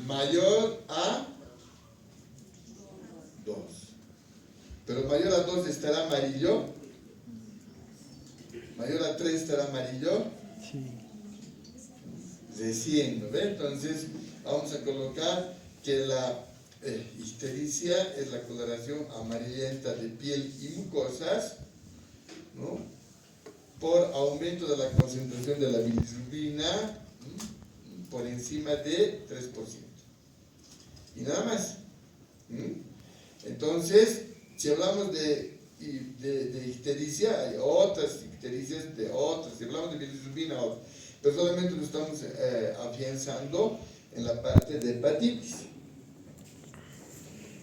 mayor a 2. Pero mayor a 2 estará amarillo. Mayor a 3 estará amarillo. Sí. Recién, ¿no ve? Entonces vamos a colocar que la ictericia es la coloración amarillenta de piel y mucosas, ¿no? Por aumento de la concentración de la bilirrubina por encima de 3%. Y nada más. Entonces, si hablamos de ictericia, hay otras ictericias de otras. Si hablamos de bilirrubina, otras. Pero solamente lo estamos afianzando en la parte de hepatitis.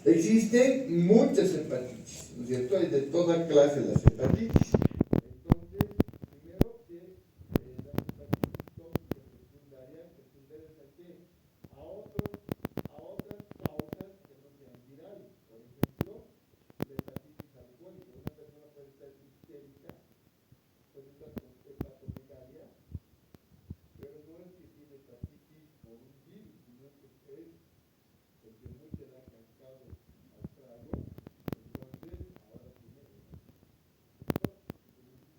Existen muchas hepatitis, ¿no es cierto? Hay de toda clase las hepatitis. Entonces, primero que las hepatitis son secundarias a qué? A otras causas que no sean virales. Por ejemplo, la hepatitis alcohólica. Una persona puede estar histérica, puede estar con hepatomegalia, pero no es que tiene hepatitis por un virus, sino que es porque mucho le ha cascado al trago, entonces ahora tiene hepatitis.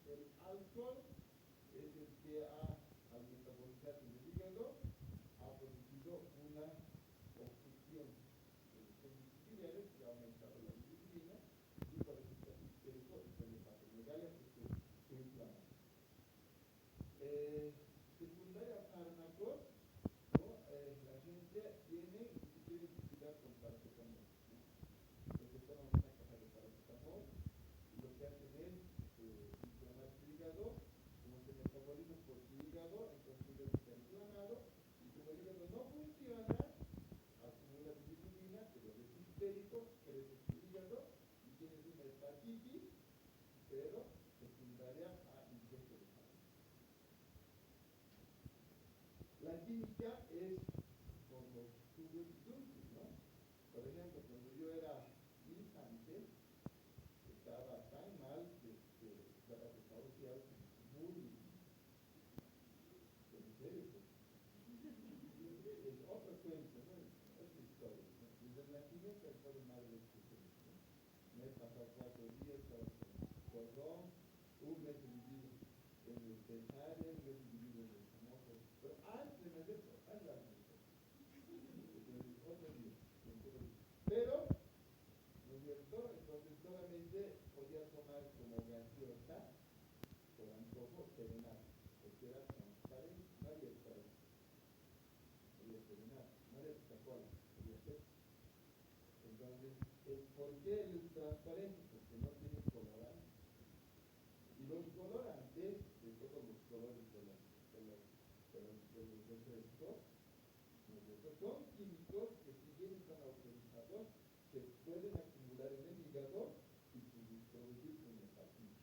El alcohol es el que al metabolizarse en el hígado ha producido una obstrucción de los conductos biliares que ha aumentado la bilirrubina y por eso está histérico y con hepatomegalia porque se inflama. Secundaria a fármacos, ¿no? La gente tiene y quiere cuidar con paracetamol, ¿no? Entonces toman una caja de paracetamol y lo que hacen es inflamar su hígado, como se metaboliza por su hígado, entonces el hígado está inflamado y como el hígado no funciona, acumula bilirrubina, pero es histérico, crece su hígado y tienes una hepatitis, pero secundaria a ingesta de fármacos. La química es por los jugos dulces, ¿no? Por ejemplo, cuando yo era infante, estaba tan mal que la desahucial muy... En serio, es otro cuento, ¿no? Es otra historia, ¿no? Desde el nacimiento he estado mal de este cuento, ¿no? Me he pasado 4 días, estaba con cordón, un mes vivido en el cesárea, un mes vivido en el famoso, pero antes de nacer, antes de nacer, otro día, pero, ¿no es cierto? Entonces solamente podía tomar como gaseosa, por antojo, serenata, porque era transparente, no había transparente, no había serenata, no había Coca-Cola, no había Pepsi. Entonces, ¿por qué el transparente? Porque no tiene colorante. Y los colorantes, de todos los colores de los refrescos, son químicos que si bien están autorizados, se pueden acumular en el hígado y producir una hepatitis.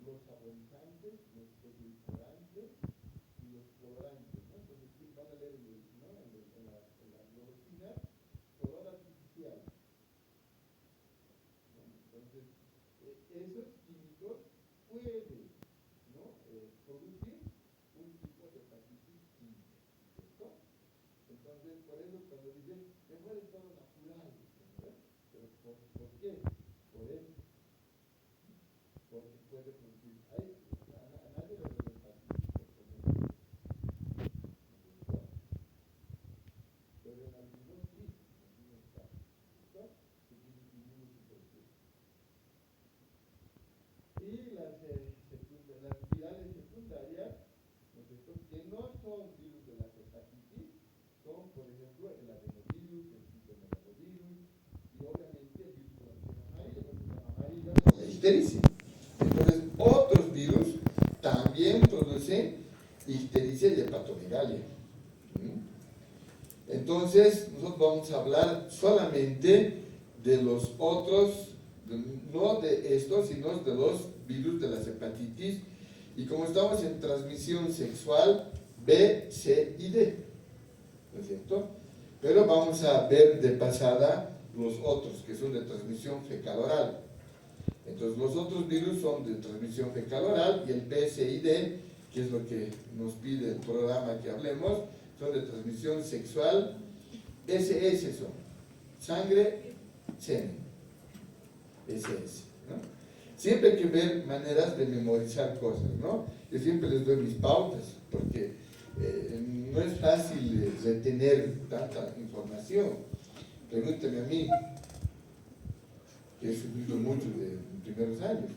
Los saborizantes, los edulcorantes y los colorantes, ¿no? Entonces, van a leer ¿no? en la biología, color artificial. ¿No? Entonces, esos químicos pueden, ¿no? Producir un tipo de hepatitis química, ¿cierto? Entonces, por eso cuando dicen, mejor es todo natural, ¿no? Pero ¿por qué? Por eso. Porque puede producir. A nadie le da hepatitis por comer, ¿cierto? Pero en algunos sí, en algunos casos, ¿cierto? Que tienen inmunosupresión. Y las virales secundarias, ¿no es cierto? Que no son virus de las hepatitis, son, por ejemplo, el adenovirus, el citomegalovirus y obviamente el virus de la fiebre amarilla, porque la amarilla es la ictericia. Entonces, otros virus también producen ictericia y hepatomegalia. Entonces, nosotros vamos a hablar solamente de los otros, no de estos, sino de los virus de las hepatitis. Y como estamos en transmisión sexual, B, C y D, ¿no es cierto? Pero vamos a ver de pasada los otros, que son de transmisión fecal-oral. Entonces, los otros virus son de transmisión fecal-oral y el B, C y D, que es lo que nos pide el programa que hablemos, son de transmisión sexual, SS son, sangre, semen, SS, ¿no? Siempre hay que ver maneras de memorizar cosas, ¿no? Yo siempre les doy mis pautas, porque no es fácil retener tanta información. Pregúntame a mí, que he sufrido mucho de mis primeros años.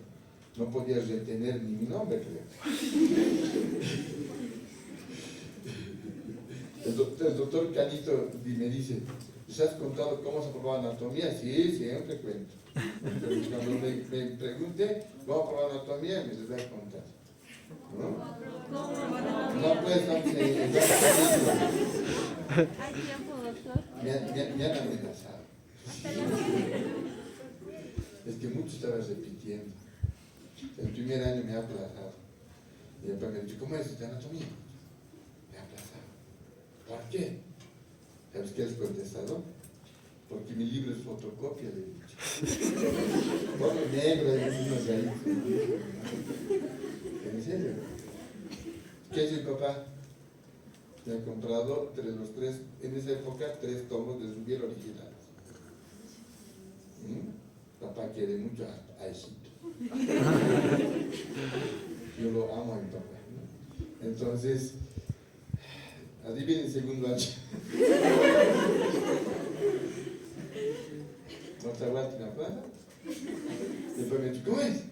No podía retener ni mi nombre, creo. El doctor Canito me dice, ¿les has contado cómo se aprobaba anatomía? Sí, siempre cuento. Entonces, cuando me pregunte cómo aprobaba anatomía, me les voy a contar. ¿No? No, pues, ¿Hay tiempo, doctor? Me han amenazado. Es que mucho estaba repitiendo. El primer año me ha aplazado. Y después me ha dicho, ¿cómo es de anatomía? Me ha aplazado. ¿Por qué? ¿Sabes qué les he contestado? Porque mi libro es fotocopia, le he dicho. Pongo negro, hay unos ahí. ¿En serio? ¿Qué es mi papá? Me ha comprado entre los tres, en esa época, 3 tomos de Rubier originales. Papá quiere mucho a Egipto. Yo lo amo a mi papá, ¿no? Entonces, adivinen el segundo año. No te aguanto una plaza. Después me dijo, ¿cómo es?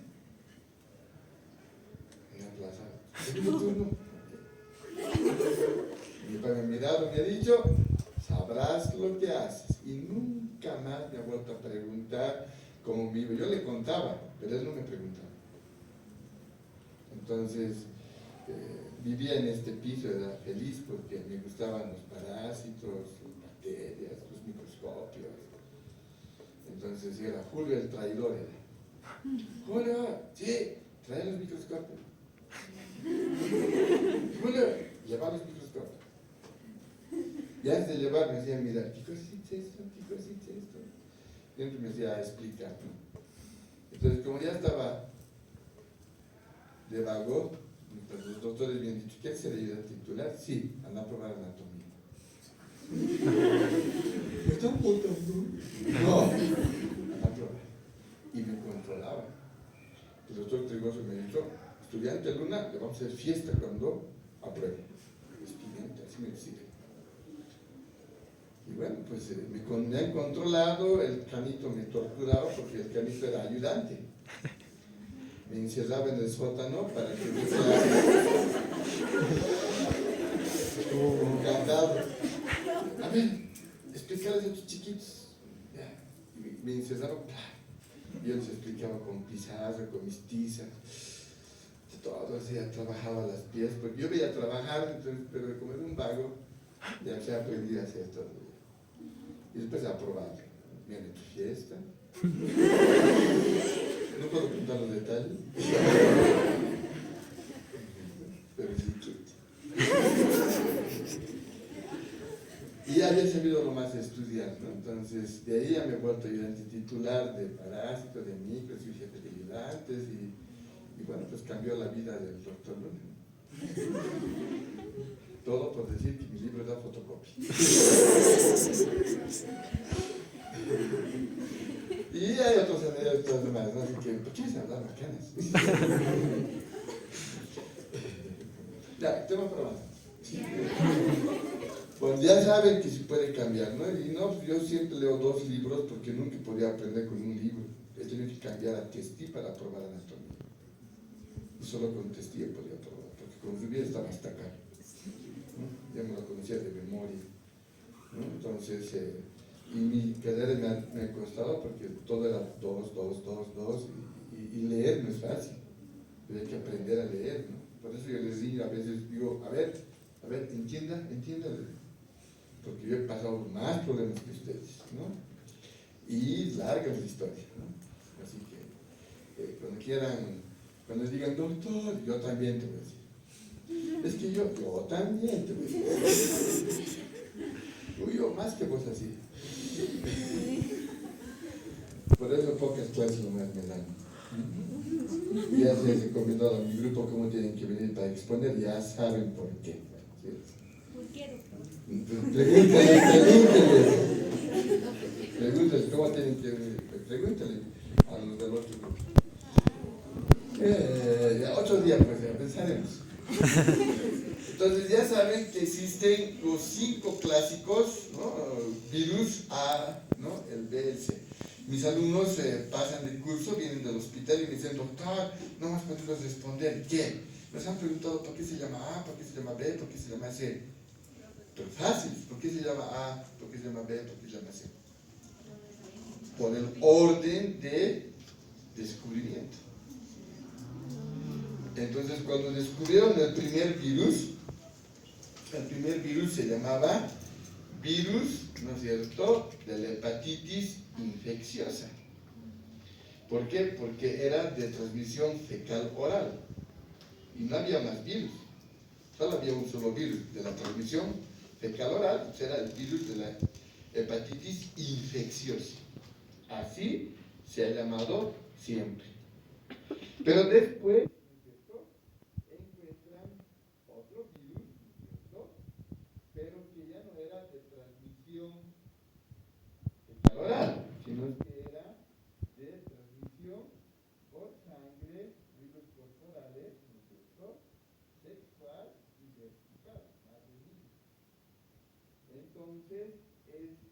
Una plaza. Segundo turno. Mi papá me ha mirado, me ha dicho, sabrás lo que haces. Y nunca más me ha vuelto a preguntar cómo vivo. Yo le contaba, pero él no me preguntaba. Entonces, vivía en este piso, era feliz porque me gustaban los parásitos, las bacterias, los microscopios. Entonces era Julio el traidor. Julio, sí, trae los microscopios. Julio, lleva los microscopios. Y antes de llevar me decía, mira, ¿qué cosita es esto? ¿Qué cosita es esto? Siempre me decía a explicar, ¿no? Entonces, como ya estaba de vago, los doctores me han dicho, ¿quieres ser ayudante titular? Sí, anda a probar anatomía. ¿Me están contando? No, anda a probar. Y me controlaba. El doctor Trigoso me dijo, estudiante Luna, le vamos a hacer fiesta cuando apruebe. Estudiante, así me decía. Y bueno, pues me han controlado, el Canito me torturaba porque el Canito era ayudante. Me encerraba en el sótano para que me encantado. A ver, explicarles a tus chiquitos. Ya. Y me encerraba, yo les explicaba con pizarra, con mis tizas. Todo, o sea, trabajaba las piezas, porque yo veía trabajar, entonces, pero como era un vago, ya se aprendí a hacer todo. Y después a probar. Viene tu fiesta. No puedo contar los detalles. Pero sí, y ya había sabido lo más estudiar, ¿no? Entonces, de ahí ya me he vuelto ayudante titular de parásitos, de micros, y jefe de ayudantes, y bueno, pues cambió la vida del doctor Luna. Todo por decir que mi libro da fotocopia. Y hay otros anécdotas demás, ¿no? Así que, ¿por qué se hablan bacanas? Ya, tema probado. Bueno, ya saben que se puede cambiar, ¿no? Y no, pues yo siempre leo 2 libros porque nunca podía aprender con un libro. He tenido que cambiar a Testí para probar anatomía. Y solo con Testí podía probar, porque con Rubier estaba hasta acá, ¿no? Ya me lo conocía de memoria, ¿no? Entonces, y mi carrera me ha costado porque todo era 2, y leer no es fácil. Hay que aprender a leer, ¿no? Por eso yo les digo, a veces digo, a ver, entienda, porque yo he pasado más problemas que ustedes, ¿no? Y largas historias, ¿no? Así que cuando quieran, cuando les digan, doctor, yo también te voy a decir. Es que yo también te voy a decir. Yo más que vos así. Por eso pocas clases nomás me dan. Ya se les recomendado a mi grupo cómo tienen que venir para exponer, ya saben por qué. ¿Por qué, doctor? Pregúntale cómo tienen que venir. Pregúntale a los del otro grupo. Ya, otro día, pues ya pensaremos. Entonces ya saben que existen los 5 clásicos, ¿no? Virus A, ¿no? El B, el C. Mis alumnos pasan de curso, vienen del hospital y me dicen, doctor, no más podemos responder. ¿Qué? Nos han preguntado por qué se llama A, por qué se llama B, por qué se llama C. Pero fácil, ¿por qué se llama A, por qué se llama B, por qué se llama C? Por el orden de descubrimiento. Entonces, cuando descubrieron el primer virus se llamaba virus, ¿no es cierto?, de la hepatitis infecciosa. ¿Por qué? Porque era de transmisión fecal-oral y no había más virus, solo había un solo virus de la transmisión fecal-oral, pues era el virus de la hepatitis infecciosa. Así se ha llamado siempre. Pero después encuentran otro virus, ¿cierto? Pero que ya no era de transmisión fecal-oral, sino que era de transmisión por sangre, fluidos corporales, ¿no es cierto?, sexual y vertical, más de niños. Entonces,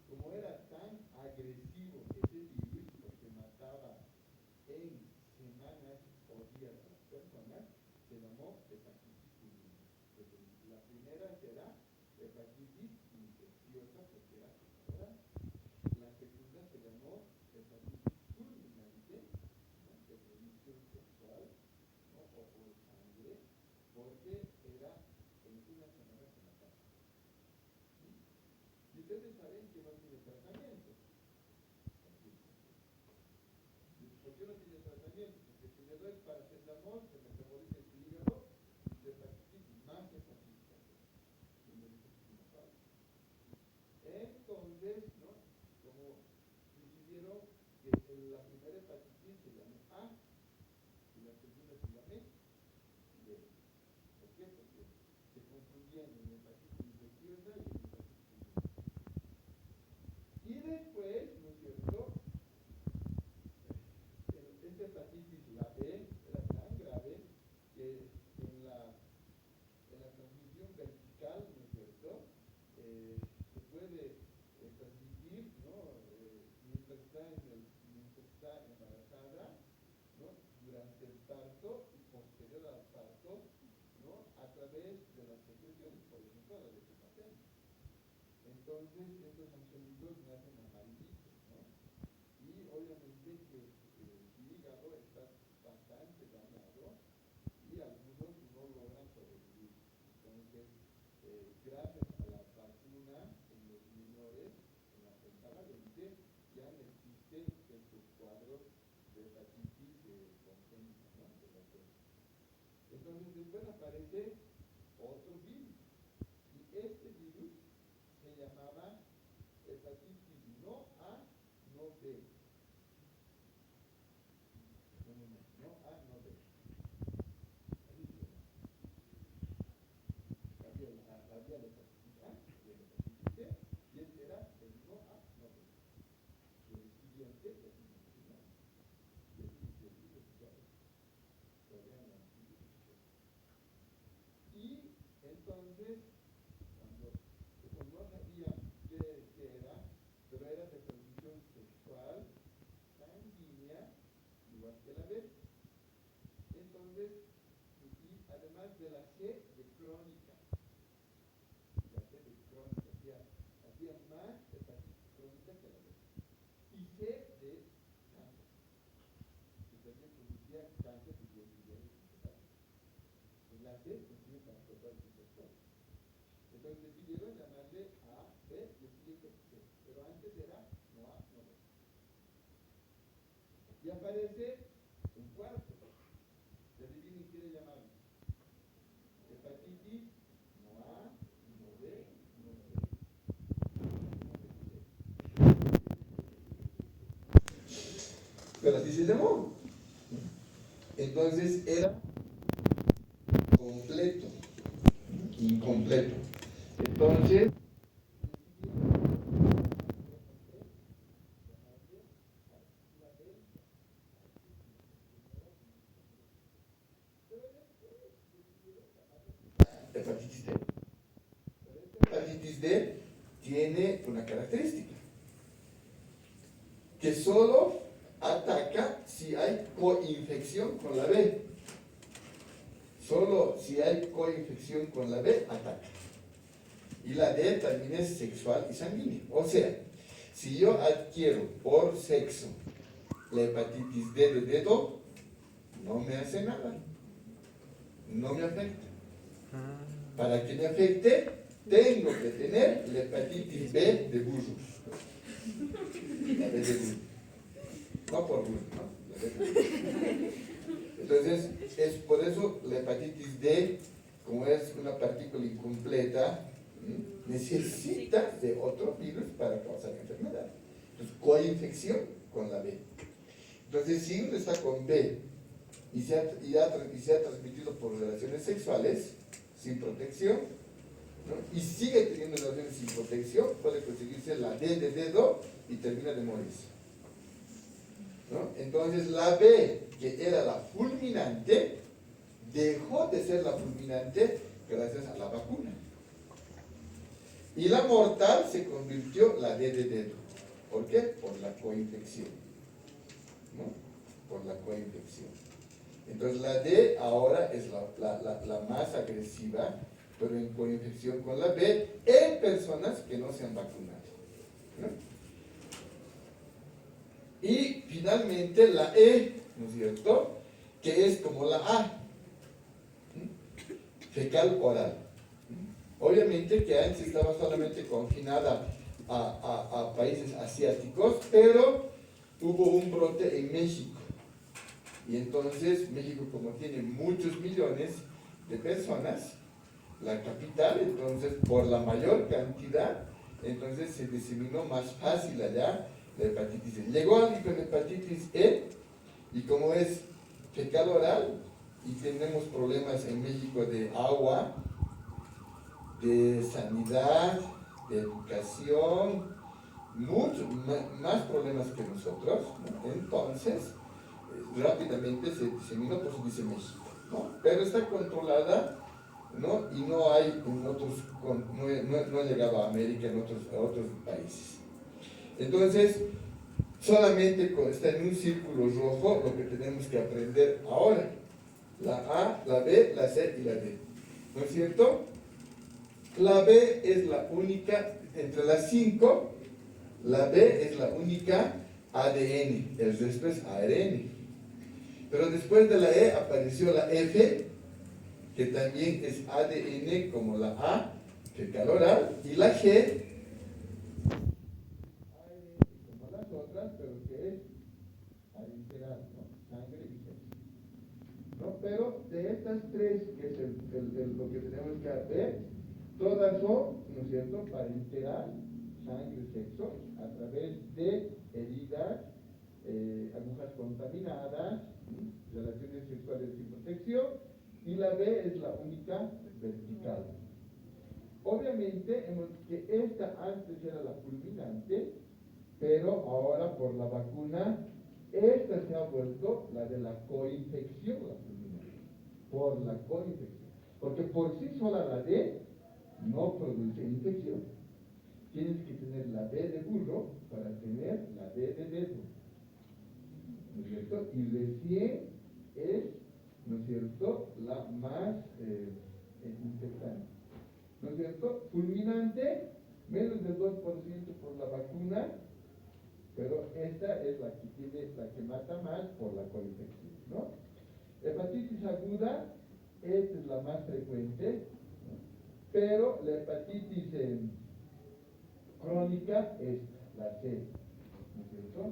como era tan agresivo ese virus, porque mataba en semanas o días a las personas, se llamó hepatitis pulmonar. La primera será hepatitis infecciosa, porque era fecal. La segunda se llamó hepatitis fulminante, ¿no?, de transmisión sexual, ¿no?, o por sangre, porque era en una semana se mataba. ¿Sí? Y ustedes saben que no tiene tratamiento. ¿Por qué no tiene tratamiento? Porque si le doy paracetamol, se me metaboliza el hígado y de hepatitis más hepatitis. Entonces, ¿no?, como decidieron que la primera hepatitis se llame A y la segunda se llame B. ¿Por qué? Porque se confundían en hepatitis infecciosa y en hepatitis pulmonar. Y después, ¿no es cierto?, esta hepatitis, la B, era tan grave que en la transmisión vertical, ¿no es cierto?, se puede transmitir, ¿no?, mientras está embarazada, ¿no?, durante el parto y posterior al parto, ¿no?, a través de las secreciones, por ejemplo, la leche materna. Entonces, estos angelitos nacen amarillitos, ¿no? Y obviamente que su hígado está bastante dañado y algunos no logran sobrevivir. Entonces, gracias a la vacuna en los menores, en la temporada 20, ya no existen estos cuadros de hepatitis congénita, ¿no?, de la B. Entonces, después aparece otro virus. Y este virus se llamaba hepatitis no A, no B. No A, no B. Así se llama. Había la hepatitis A, había la hepatitis B, y este era el no A, no B. Y el siguiente es el no. Y ese es el virus todavía no antivirus. Y entonces, como no sabían qué era, pero era de transmisión sexual, sanguínea, igual que la B. Entonces, y además de la C de crónica, la C de crónica, hacía más hepatitis crónica que la B. Y C de cáncer, que también producía cáncer de vías biliares hepáticas. Pues la C consigue transportar muchas cosas. Entonces decidieron llamarle A, B y el siguiente C. Pero antes era no A, no B. Y aparece un cuarto. Y adivinen qué le llamaron. Hepatitis no A, no B, no C. Pero así se llamó. Entonces era completo, incompleto. Entonces, hepatitis D tiene una característica, que solo ataca si hay coinfección con la B. Solo si hay coinfección con la B, ataca. Y la D también es sexual y sanguínea. O sea, si yo adquiero por sexo la hepatitis D de dedo, no me hace nada. No me afecta. Para que me afecte, tengo que tener la hepatitis B de burro. La B de burro. No por burro, ¿no? La B de burro. Entonces, es por eso la hepatitis D, como es una partícula incompleta, necesita de otro virus para causar la enfermedad. Entonces, coinfección con la B. Entonces, si uno está con B y se ha transmitido por relaciones sexuales sin protección, ¿no? Y sigue teniendo relaciones sin protección, puede conseguirse la D de dedo y termina de morirse, ¿no? Entonces la B, que era la fulminante, dejó de ser la fulminante gracias a la vacuna. Y la mortal se convirtió la D de dedo. ¿Por qué? Por la coinfección, ¿no? Por la coinfección. Entonces la D ahora es la más agresiva, pero en coinfección con la B en personas que no se han vacunado, ¿no? Y finalmente la E, ¿no es cierto?, que es como la A, fecal oral. Obviamente que antes estaba solamente confinada a países asiáticos, pero hubo un brote en México. Y entonces México, como tiene muchos millones de personas, la capital, entonces por la mayor cantidad, entonces se diseminó más fácil allá la hepatitis E. Llegó alguien con hepatitis E y como es fecal oral y tenemos problemas en México de agua, de sanidad, de educación, muchos más problemas que nosotros, ¿no? Entonces rápidamente se diseminó, por eso dice México, ¿no? Pero está controlada, ¿no? Y no hay en otros, no ha llegado a América a otros países. Entonces, solamente está en un círculo rojo lo que tenemos que aprender ahora. La A, la B, la C y la D. ¿No es cierto? La B es la única, entre las 5, la B es la única ADN, el resto es ARN. Pero después de la E apareció la F, que también es ADN como la A, fecal oral, y la G, ARN como las otras, pero que es parenteral, ¿no? Sangre y sexo, ¿no? Pero de estas tres, que es lo que tenemos que ver, todas son, ¿no es cierto?, parenteral, sangre y sexo, a través de heridas, agujas contaminadas, relaciones sexuales sin protección, y la B es la única vertical. Obviamente, que esta antes era la fulminante, pero ahora por la vacuna, esta se ha vuelto la de la coinfección, la fulminante, por la coinfección. Porque por sí sola la D no produce infección. Tienes que tener la D de burro para tener la D de dedo, ¿no es cierto? Y recién es, ¿no es cierto?, la más infectante, ¿no es cierto? Fulminante, menos del 2% por la vacuna, pero esta es la que mata más por la coinfección, ¿no? Hepatitis aguda, esta es la más frecuente, ¿no? Pero la hepatitis crónica es la C, ¿no es cierto?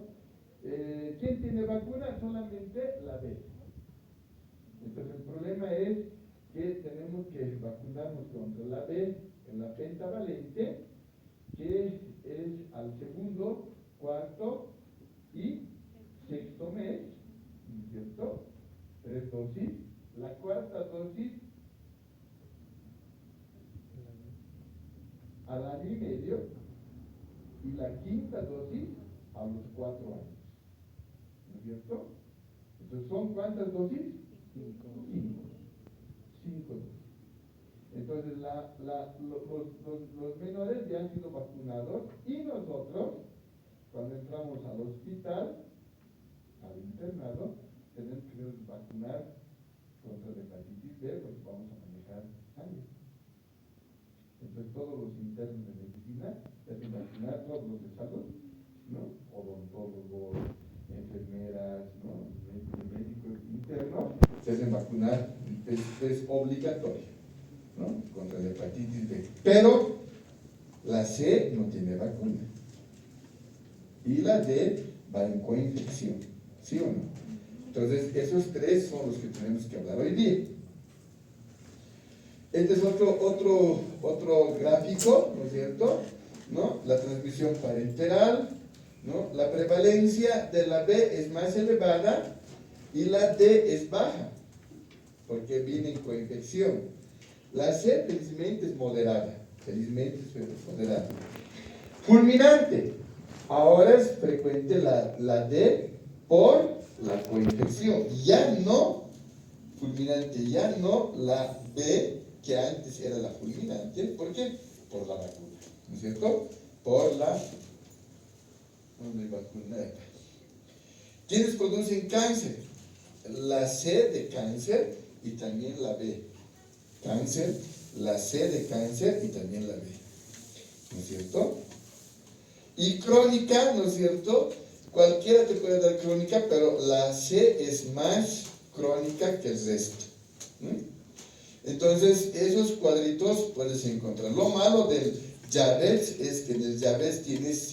¿Quién tiene vacuna? Solamente la B. Entonces el problema es que tenemos que vacunarnos contra la B en la pentavalente, que es al segundo, cuarto y sexto mes, ¿no es cierto? 3 dosis. La cuarta dosis al año y medio y la quinta dosis a los 4 años, ¿no es cierto? Entonces, ¿son cuántas dosis? 5 dosis. Entonces, los menores ya han sido vacunados y nosotros, cuando entramos al hospital, al internado, tenemos que vacunar contra la hepatitis B porque vamos a manejar sangre. Entonces, todos los internos de medicina deben vacunar, todos los de salud, ¿no? Odontólogos, enfermeras, ¿no? Médicos internos deben vacunar, es obligatorio, ¿no? Contra la hepatitis B. Pero la C no tiene vacuna. Y la D va en coinfección, ¿sí o no? Entonces, esos tres son los que tenemos que hablar hoy día. Este es otro gráfico, ¿no es cierto? ¿No? La transmisión parenteral, ¿no? La prevalencia de la B es más elevada y la D es baja, porque viene en coinfección. La C felizmente es moderada, Fulminante, ahora es frecuente la D por la coinfección, ya no fulminante, ya no la B que antes era la fulminante. ¿Por qué? Por la vacuna, ¿no es cierto? Por la vacuna. ¿Quiénes producen cáncer? La C de cáncer y también la B. Cáncer, la C de cáncer y también la B, ¿no es cierto? Y crónica, ¿no es cierto? Cualquiera te puede dar crónica, pero la C es más crónica que el resto. Entonces, esos cuadritos puedes encontrar. Lo malo del Jabez es que en el Jabez tienes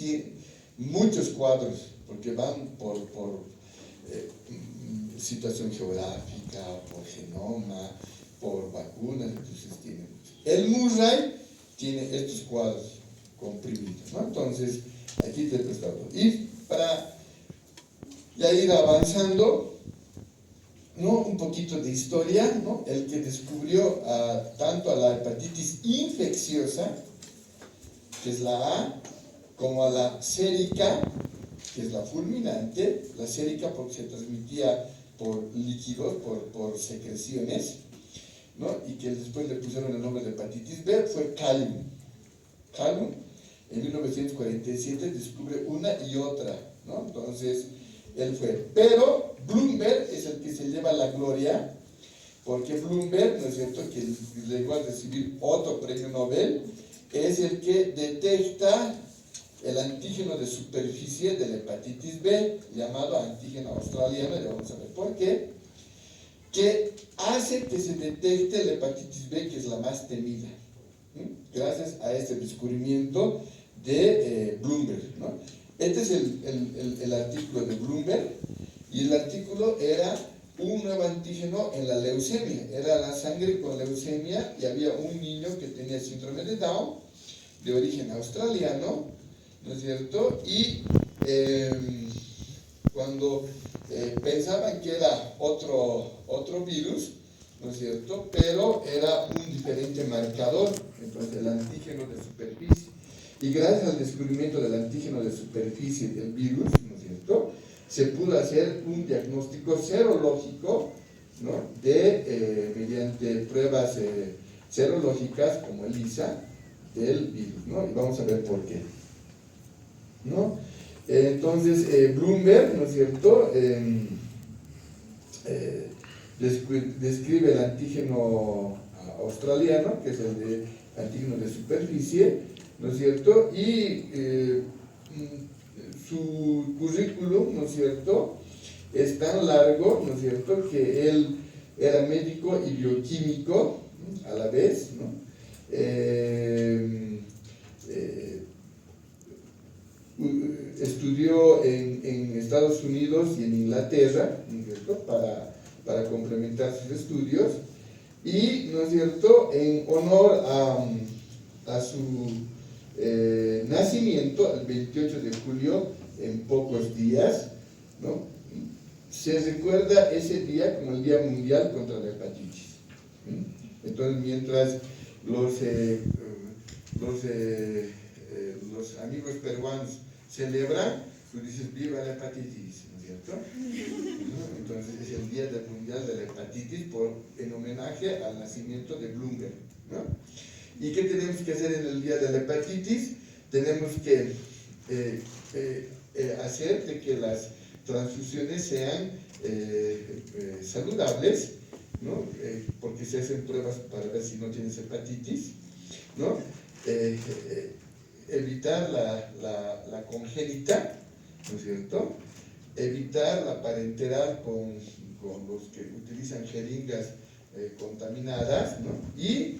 muchos cuadros, porque van por situación geográfica, por genoma, por vacunas, entonces tiene. El Murray tiene estos cuadros comprimidos, ¿no? Entonces, aquí te he prestado. Y para ya ir avanzando, ¿no? Un poquito de historia, ¿no? El que descubrió tanto a la hepatitis infecciosa, que es la A, como a la sérica, que es la fulminante, la sérica porque se transmitía por líquidos, por secreciones, ¿no? Y que después le pusieron el nombre de hepatitis B, fue Callum. Callum, en 1947, descubre una y otra, ¿no? Entonces, él fue. Pero Bloomberg es el que se lleva la gloria, porque Bloomberg, ¿no es cierto?, que llegó a recibir otro premio Nobel, es el que detecta el antígeno de superficie de la hepatitis B, llamado antígeno australiano, y vamos a ver por qué, que hace que se detecte la hepatitis B, que es la más temida, gracias a este descubrimiento de Bloomberg, ¿no? Este es el artículo de Bloomberg, y el artículo era un nuevo antígeno en la leucemia, era la sangre con leucemia, y había un niño que tenía síndrome de Down, de origen australiano, ¿no es cierto? Y cuando pensaban que era otro virus, ¿no es cierto?, pero era un diferente marcador, entonces el antígeno de superficie. Y gracias al descubrimiento del antígeno de superficie del virus, ¿no es cierto?, se pudo hacer un diagnóstico serológico, ¿no?, mediante pruebas serológicas como ELISA del virus, ¿no? Y vamos a ver por qué, ¿no? Entonces, Bloomberg, ¿no es cierto?, describe el antígeno australiano, que es el de antígeno de superficie, ¿no es cierto?, y su currículum, ¿no es cierto?, es tan largo, ¿no es cierto?, que él era médico y bioquímico a la vez, ¿no? Estudió en Estados Unidos y en Inglaterra, ¿no es cierto?, para complementar sus estudios, y, ¿no es cierto?, en honor a su nacimiento, el 28 de julio, en pocos días, ¿no?, se recuerda ese día como el Día Mundial contra la Hepatitis. Entonces, mientras los amigos peruanos celebran, tú dices viva la hepatitis, ¿no es cierto? Entonces es el Día Mundial de la Hepatitis en homenaje al nacimiento de Bloomberg, ¿no? ¿Y qué tenemos que hacer en el día de la hepatitis? Tenemos que hacer de que las transfusiones sean saludables, ¿no? Porque se hacen pruebas para ver si no tienes hepatitis, ¿no? Evitar la congénita, ¿no es cierto? Evitar la parenteral con los que utilizan jeringas contaminadas, ¿no? Y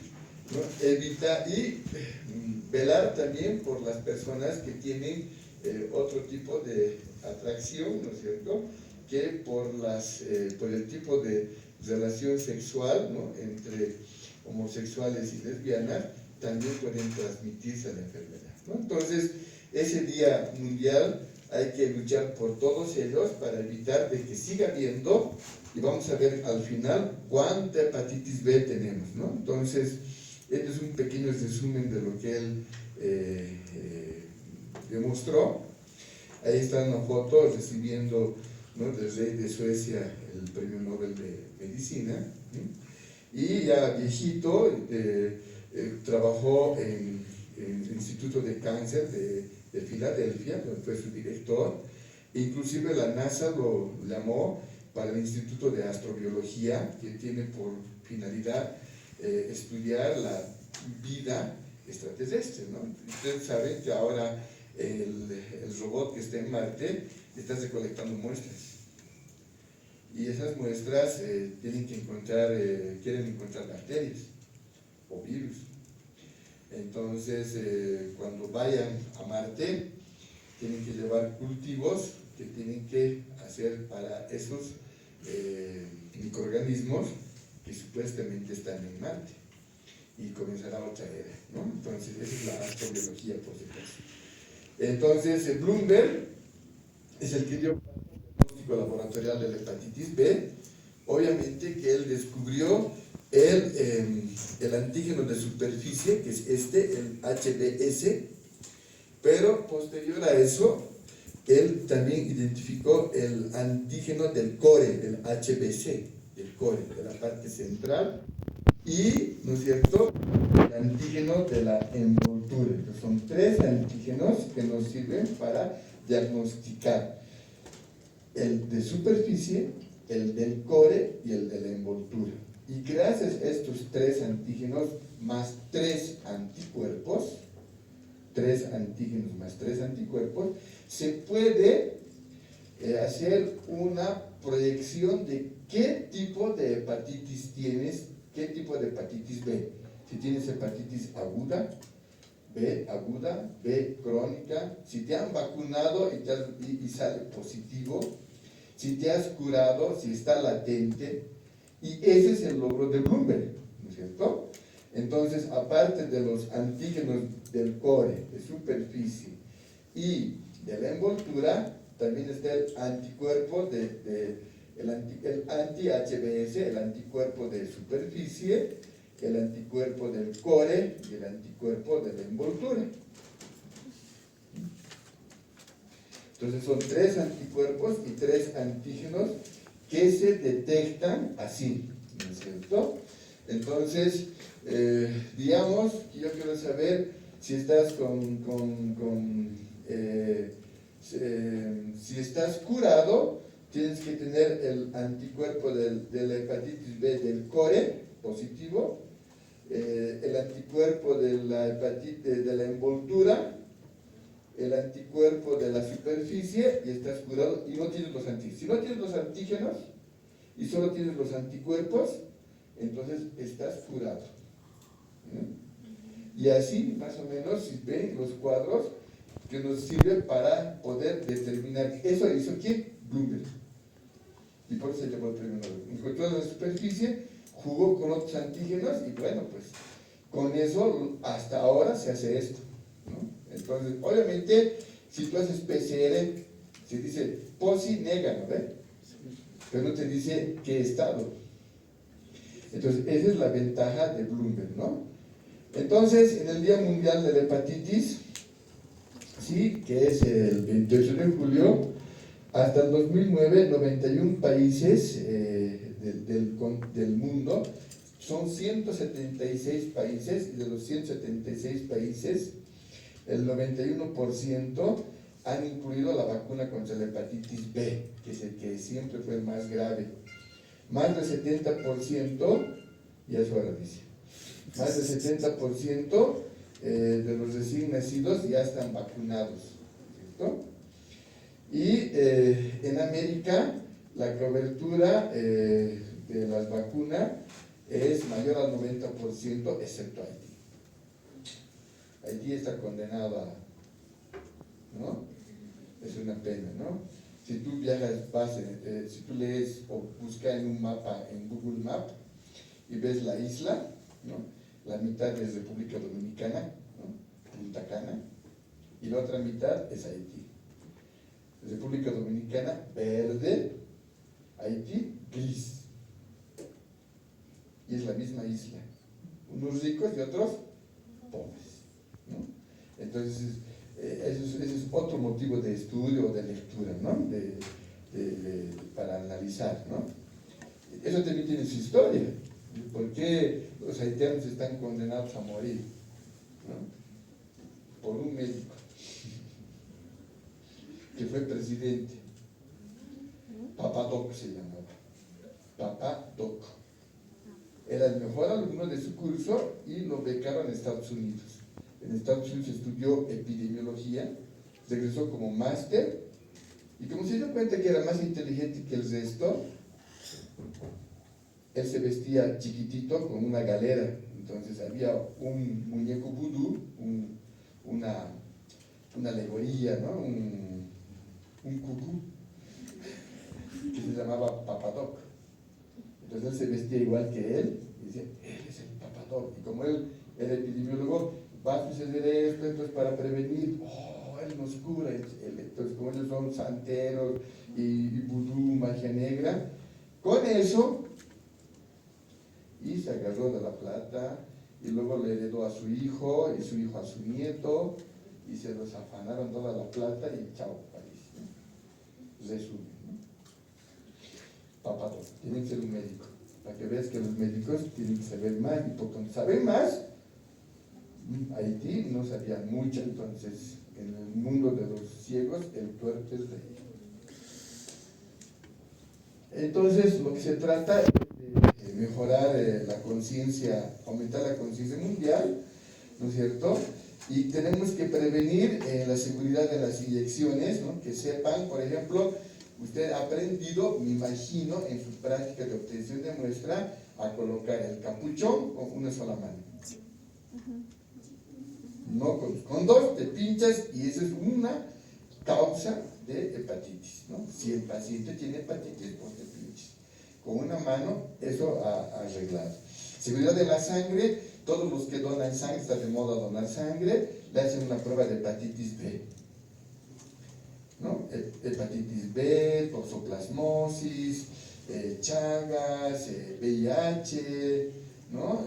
velar también por las personas que tienen otro tipo de atracción, ¿no es cierto?, que por el tipo de relación sexual, ¿no?, entre homosexuales y lesbianas, también pueden transmitirse la enfermedad, ¿no? Entonces, ese día mundial hay que luchar por todos ellos para evitar de que siga habiendo, y vamos a ver al final cuánta hepatitis B tenemos, ¿no? Entonces, este es un pequeño resumen de lo que él demostró. Ahí está una foto recibiendo, ¿no?, del rey de Suecia el premio Nobel de Medicina, ¿sí? Y ya viejito, trabajó en el Instituto de Cáncer de Filadelfia, donde fue su director. Inclusive la NASA lo llamó para el Instituto de Astrobiología, que tiene por finalidad estudiar la vida extraterrestre, ¿no? Ustedes saben que ahora el robot que está en Marte está recolectando muestras, y esas muestras quieren encontrar bacterias o virus. Entonces, cuando vayan a Marte, tienen que llevar cultivos que tienen que hacer para esos microorganismos que supuestamente están en Marte, y comenzará otra era, ¿no? Entonces, esa es la astrobiología, por supuesto. Entonces, Bloomberg es el que dio el diagnóstico laboratorial de la hepatitis B. Obviamente que él descubrió el antígeno de superficie, que es el HBS, pero posterior a eso, él también identificó el antígeno del core, el HBC, el core, de la parte central, y, ¿no es cierto?, el antígeno de la envoltura. Entonces, son 3 antígenos que nos sirven para diagnosticar el de superficie, el del core y el de la envoltura. Y gracias a estos 3 antígenos más 3 anticuerpos, 3 antígenos más 3 anticuerpos, se puede hacer una proyección de qué tipo de hepatitis tienes, qué tipo de hepatitis B. Si tienes hepatitis aguda, B crónica, si te han vacunado y sale positivo, si te has curado, si está latente, y ese es el logro de Bloomberg, ¿no es cierto? Entonces, aparte de los antígenos del core, de superficie y de la envoltura, también está el anticuerpo el anti-HBS, el anticuerpo de superficie, el anticuerpo del core y el anticuerpo de la envoltura. Entonces son 3 anticuerpos y 3 antígenos que se detectan así, ¿no es cierto? Entonces, digamos que yo quiero saber si estás si estás curado, tienes que tener el anticuerpo de la hepatitis B del core positivo, el anticuerpo de la hepatitis de la envoltura, el anticuerpo de la superficie, y estás curado y no tienes los antígenos. Si no tienes los antígenos y solo tienes los anticuerpos, entonces estás curado. Y así, más o menos, si ven los cuadros que nos sirven para poder determinar. Eso hizo ¿quién? Bloomberg. Y por eso se llamó el premio Nobel. Encontró la superficie, jugó con otros antígenos y bueno, pues con eso hasta ahora se hace esto, ¿no? Entonces, obviamente, si tú haces PCR, se dice posi nega, ¿no ve? Pero no te dice qué estado. Entonces, esa es la ventaja de Bloomberg, ¿no? Entonces, en el Día Mundial de la Hepatitis, sí, que es el 28 de julio, hasta el 2009, 91 países del mundo son 176 países, y de los 176 países, el 91% han incluido la vacuna contra la hepatitis B, que es el que siempre fue el más grave. Más del 70%, ya es hora, dice, más del 70% de los recién nacidos ya están vacunados, ¿cierto? Y en América la cobertura de las vacunas es mayor al 90%, excepto Haití. Haití está condenado a, ¿no? Es una pena, ¿no? Si tú viajas, si tú lees o buscas en un mapa, en Google Maps, y ves la isla, ¿no? La mitad es República Dominicana, ¿no? Punta Cana, y la otra mitad es Haití. República Dominicana, verde, Haití, gris. Y es la misma isla. Unos ricos y otros pobres, ¿no? Entonces, ese es otro motivo de estudio o de lectura, ¿no? Para analizar, ¿no? Eso también tiene su historia. ¿Por qué los haitianos están condenados a morir? ¿No? Por un médico que fue presidente. Papadoc se llamaba. Papadoc. Era el mejor alumno de su curso y lo becaron en Estados Unidos. En Estados Unidos estudió epidemiología, regresó como máster, y como se dio cuenta que era más inteligente que el resto, él se vestía chiquitito con una galera. Entonces había un muñeco vudú, una alegoría, ¿no? un cucú, que se llamaba Papadoc. Entonces él se vestía igual que él, y decía, él es el Papadoc. Y como él era epidemiólogo, va a suceder esto, entonces para prevenir, él nos cura. Entonces, como ellos son santeros y vudú, magia negra, con eso, y se agarró de la plata, y luego le heredó a su hijo, y su hijo a su nieto, y se los afanaron toda la plata, y chao, país, ¿no? Resumen, ¿no? Papadoc, tiene que ser un médico, para que veas que los médicos tienen que saber más, y por cuando saben más, Haití no sabía mucho. Entonces en el mundo de los ciegos el tuerto es rey. Entonces lo que se trata es de mejorar la conciencia, aumentar la conciencia mundial, ¿no es cierto? Y tenemos que prevenir la seguridad de las inyecciones, ¿no? Que sepan, por ejemplo, usted ha aprendido, me imagino, en su práctica de obtención de muestra, a colocar el capuchón con una sola mano. No con dos te pinchas, y esa es una causa de hepatitis, ¿no? Si el paciente tiene hepatitis, pues te pinches. Con una mano, eso arreglado. Seguridad de la sangre, todos los que donan sangre, está de moda donar sangre, le hacen una prueba de hepatitis B, ¿no? Hepatitis B, toxoplasmosis, Chagas, VIH, ¿no?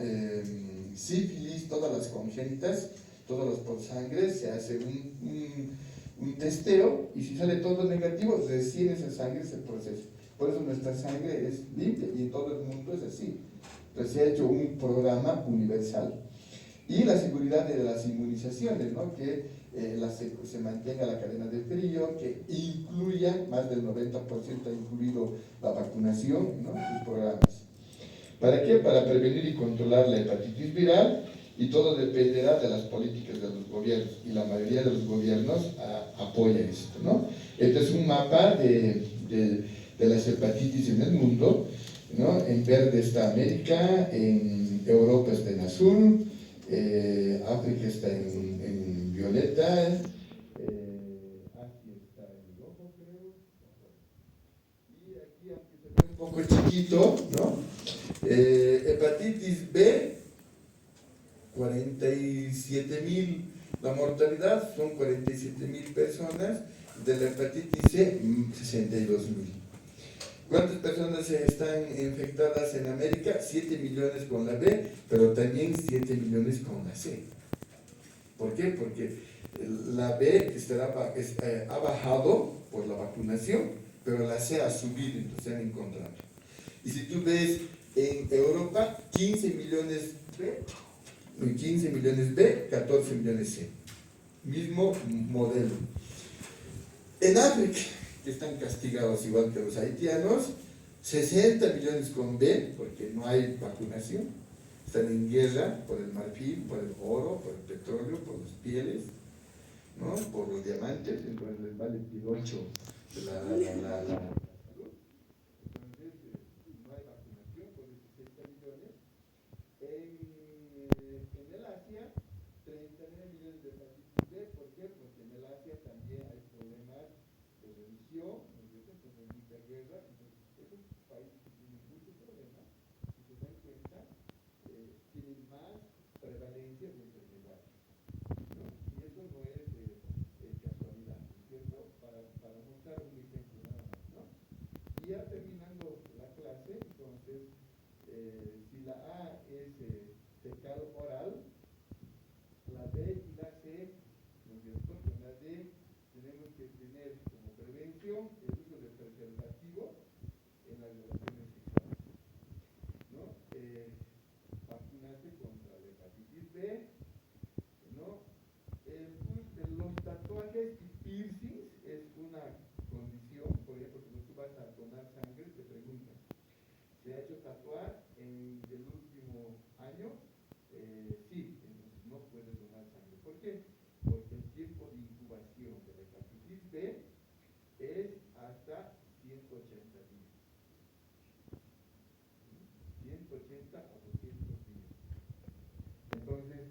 Sífilis, todas las congénitas, todos los por sangre, se hace un testeo, y si sale todo negativo, recién esa sangre se procesa. Por eso nuestra sangre es limpia, y en todo el mundo es así. Entonces se ha hecho un programa universal. Y la seguridad de las inmunizaciones, ¿no? Que se mantenga la cadena de frío, que incluya, más del 90% ha incluido la vacunación, ¿no? Sus programas. ¿Para qué? Para prevenir y controlar la hepatitis viral, y todo dependerá de las políticas de los gobiernos, y la mayoría de los gobiernos apoya esto, ¿no? Este es un mapa de las hepatitis en el mundo, ¿no? En verde está América, en Europa está en azul, África está en violeta, Asia está en rojo, creo, y aquí, aunque se ve un poco chiquito, ¿no? Hepatitis B, 47,000, la mortalidad son 47,000 personas, de la hepatitis C, 62,000. ¿Cuántas personas están infectadas en América? 7 millones con la B, pero también 7 millones con la C. ¿Por qué? Porque la B ha bajado por la vacunación, pero la C ha subido, entonces se han encontrado. Y si tú ves En Europa, 15 millones B, 14 millones C. Mismo modelo. En África, que están castigados igual que los haitianos, 60 millones con B, porque no hay vacunación. Están en guerra por el marfil, por el oro, por el petróleo, por las pieles, ¿no? Por los diamantes, entonces les vale pilocho la salud. Entonces, no hay vacunación por esos 60 millones. En el Asia, 39 millones de hepatitis B. ¿Por qué? Porque en el Asia también hay problemas de religión, ¿no es cierto? Entonces hay mucha guerra. Entonces, es un país que tiene muchos problemas. Si se dan cuenta, tienen más prevalencia de enfermedades, ¿no? Y eso no es casualidad, ¿no es cierto? Para mostrar un ejemplo nada más, ¿no? Y ya terminando la clase, entonces, si la A es fecal oral, la B y la C, ¿no es cierto? Con la D tenemos que tener como prevención el uso de preservativo en las relaciones sexuales, ¿no? Vacunarse contra la hepatitis B, ¿no? Los tatuajes y piercings es una condición, por ejemplo, cuando tú vas a donar sangre, te preguntan, ¿se ha hecho tatuar en el último año? Sí, entonces no puedes donar sangre. ¿Por qué? Porque el tiempo de incubación de la hepatitis B es hasta 180 días. 180 a 200 días. Entonces,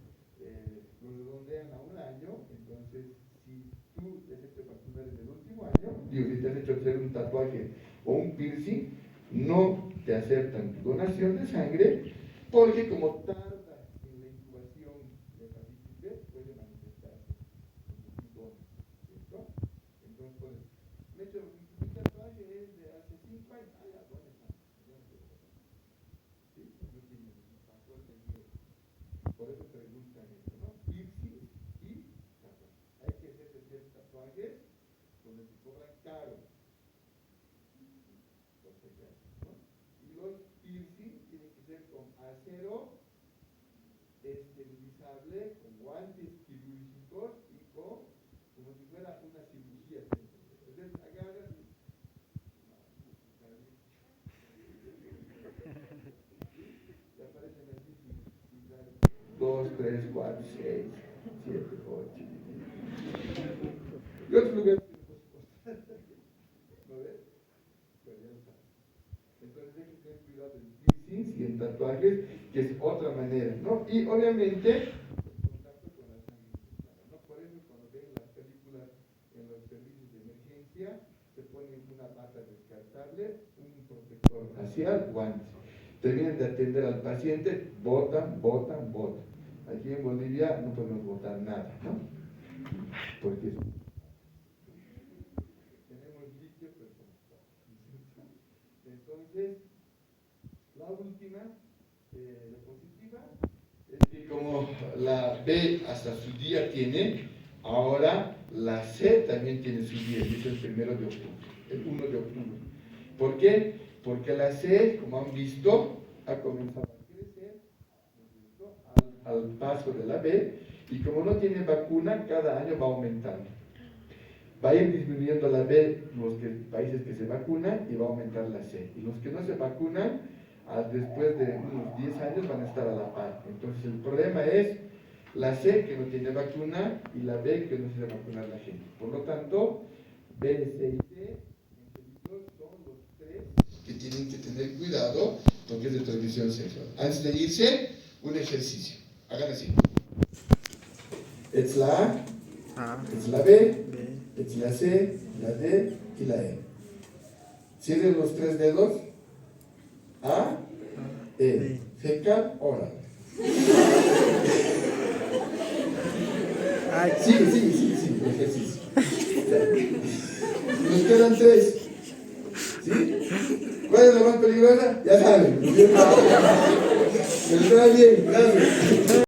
lo redondean a un año. Entonces, si tú te has hecho vacunar en el último año, digo, si te has hecho hacer un tatuaje o un piercing, no te aceptan tu donación de sangre, porque como tarda en la incubación de hepatitis B, puede manifestarse como un don, ¿cierto? Entonces, pues, me he hecho, mi tatuaje es de hace 5 años, ya, done sangre, ya no quiero donar. ¿Sí? No tiene factor de miedo. Por eso preguntan esto, ¿no? Piercing y tatuaje. Hay que hacer tatuajes donde se cobran caro. Por si acaso, ¿no? Y los piercing tienen que ser con acero esterilizable, con guantes quirúrgicos y con, como si fuera una cirugía. Entonces agarras y aparecen así sus 2, 3, 4, 6, 7, 8. Y otros lugares que no puedo. ¿No ves? Pues ya está. Entonces hay que tener cuidado en piercings y en tatuajes, que es otra manera, ¿no? Y obviamente el contacto con la sangre infectada, ¿no? Por eso cuando ven las películas en los servicios de emergencia, se ponen una bata descartable, un protector facial, guantes. Terminan de atender al paciente, botan. Aquí en Bolivia no podemos botar nada, ¿no? Porque tenemos litio, pero somos pobres. Entonces, la última diapositiva es que como la B hasta su día tiene, ahora la C también tiene su día, y es el 1 de octubre, el 1 de octubre. ¿Por qué? Porque la C, como han visto, ha comenzado a crecer, ¿no? al paso de la B, y como no tiene vacuna, cada año va aumentando. Va a ir disminuyendo la B los países que se vacunan y va a aumentar la C. Y los que no se vacunan, después de unos 10 años van a estar a la par. Entonces el problema es la C que no tiene vacuna y la B que no se va a vacunar la gente. Por lo tanto, B, C y D son los tres que tienen que tener cuidado porque es de transmisión sexual. Antes de irse, un ejercicio. Hagan así. Es la A, es la B, es la C, la D y la E. Cierren los 3 dedos. A, E. Fecal oral. Sí, ejercicio. Nos quedan 3. ¿Sí? ¿Cuál es la más peligrosa? Ya saben. Pero está bien, gracias.